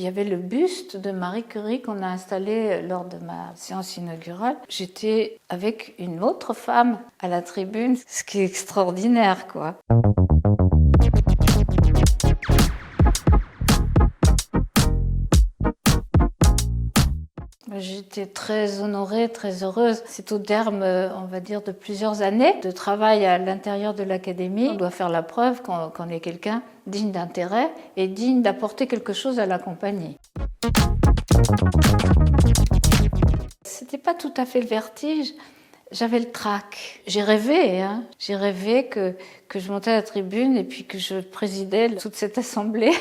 y avait le buste de Marie Curie qu'on a installé lors de ma séance inaugurale. J'étais avec une autre femme à la tribune, ce qui est extraordinaire, quoi. J'étais très honorée, très heureuse. C'est au terme, on va dire, de plusieurs années de travail à l'intérieur de l'académie. On doit faire la preuve qu'on est quelqu'un digne d'intérêt et digne d'apporter quelque chose à la compagnie. C'était pas tout à fait le vertige. J'avais le trac. J'ai rêvé, J'ai rêvé que je montais à la tribune et puis que je présidais toute cette assemblée.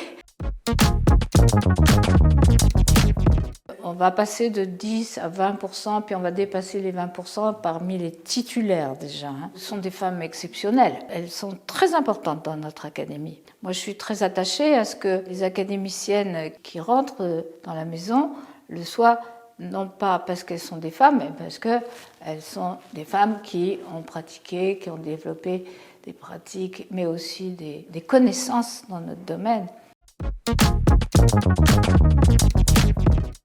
On va passer de 10 à 20%, puis on va dépasser les 20% parmi les titulaires déjà. Ce sont des femmes exceptionnelles. Elles sont très importantes dans notre académie. Moi, je suis très attachée à ce que les académiciennes qui rentrent dans la maison le soient, non pas parce qu'elles sont des femmes, mais parce qu'elles sont des femmes qui ont pratiqué, qui ont développé des pratiques, mais aussi des connaissances dans notre domaine.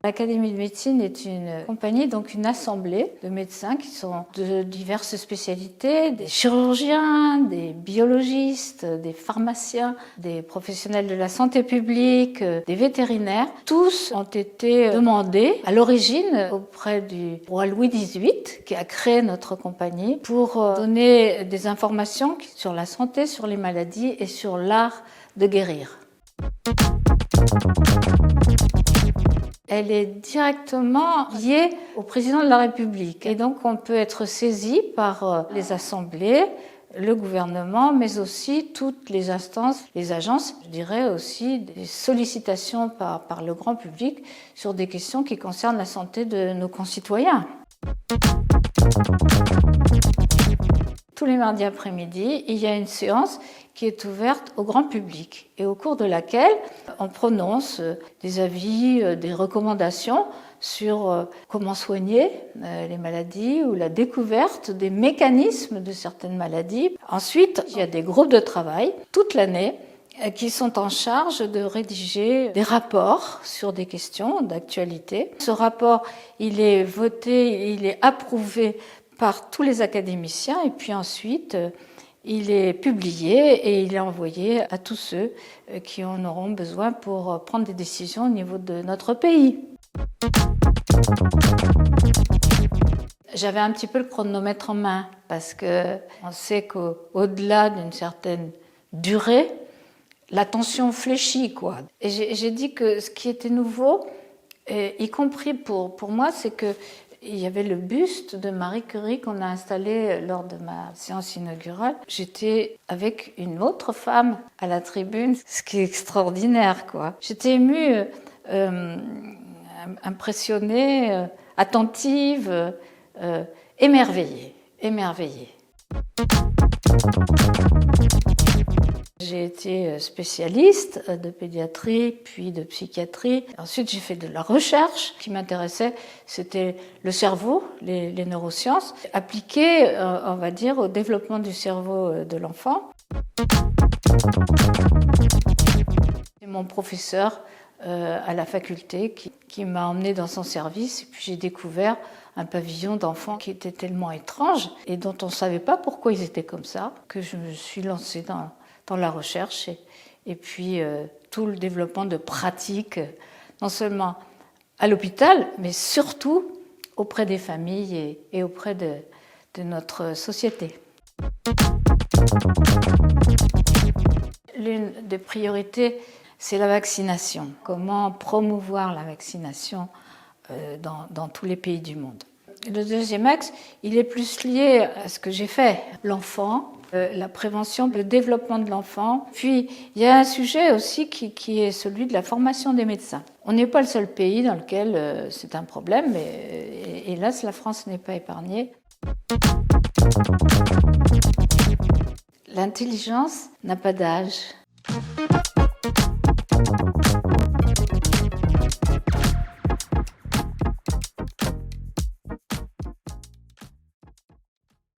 L'Académie de médecine est une compagnie, donc une assemblée de médecins qui sont de diverses spécialités, des chirurgiens, des biologistes, des pharmaciens, des professionnels de la santé publique, des vétérinaires. Tous ont été demandés à l'origine auprès du roi Louis XVIII qui a créé notre compagnie pour donner des informations sur la santé, sur les maladies et sur l'art de guérir. Elle est directement liée au président de la République. Et donc, on peut être saisi par les assemblées, le gouvernement, mais aussi toutes les instances, les agences, je dirais aussi des sollicitations par le grand public sur des questions qui concernent la santé de nos concitoyens. Tous les mardis après-midi, il y a une séance qui est ouverte au grand public et au cours de laquelle on prononce des avis, des recommandations sur comment soigner les maladies ou la découverte des mécanismes de certaines maladies. Ensuite, il y a des groupes de travail toute l'année qui sont en charge de rédiger des rapports sur des questions d'actualité. Ce rapport, il est voté, il est approuvé par tous les académiciens et puis ensuite il est publié et il est envoyé à tous ceux qui en auront besoin pour prendre des décisions au niveau de notre pays. J'avais un petit peu le chronomètre en main parce qu'on sait qu'au-delà d'une certaine durée, l'attention fléchit, quoi. Et j'ai dit que ce qui était nouveau, y compris pour moi, c'est que il y avait le buste de Marie Curie qu'on a installé lors de ma séance inaugurale. J'étais avec une autre femme à la tribune, ce qui est extraordinaire, quoi. J'étais émue, impressionnée, attentive, émerveillée. J'ai été spécialiste de pédiatrie, puis de psychiatrie. Ensuite, j'ai fait de la recherche. Ce qui m'intéressait, c'était le cerveau, les neurosciences, appliquées, on va dire, au développement du cerveau de l'enfant. C'est mon professeur à la faculté qui m'a emmenée dans son service. Et puis j'ai découvert un pavillon d'enfants qui était tellement étrange et dont on ne savait pas pourquoi ils étaient comme ça, que je me suis lancée dans la recherche et puis tout le développement de pratiques, non seulement à l'hôpital, mais surtout auprès des familles et auprès de notre société. L'une des priorités, c'est la vaccination. Comment promouvoir la vaccination dans tous les pays du monde. Le deuxième axe, il est plus lié à ce que j'ai fait, l'enfant, la prévention, le développement de l'enfant. Puis, il y a un sujet aussi qui est celui de la formation des médecins. On n'est pas le seul pays dans lequel c'est un problème, mais hélas, la France n'est pas épargnée. L'intelligence n'a pas d'âge.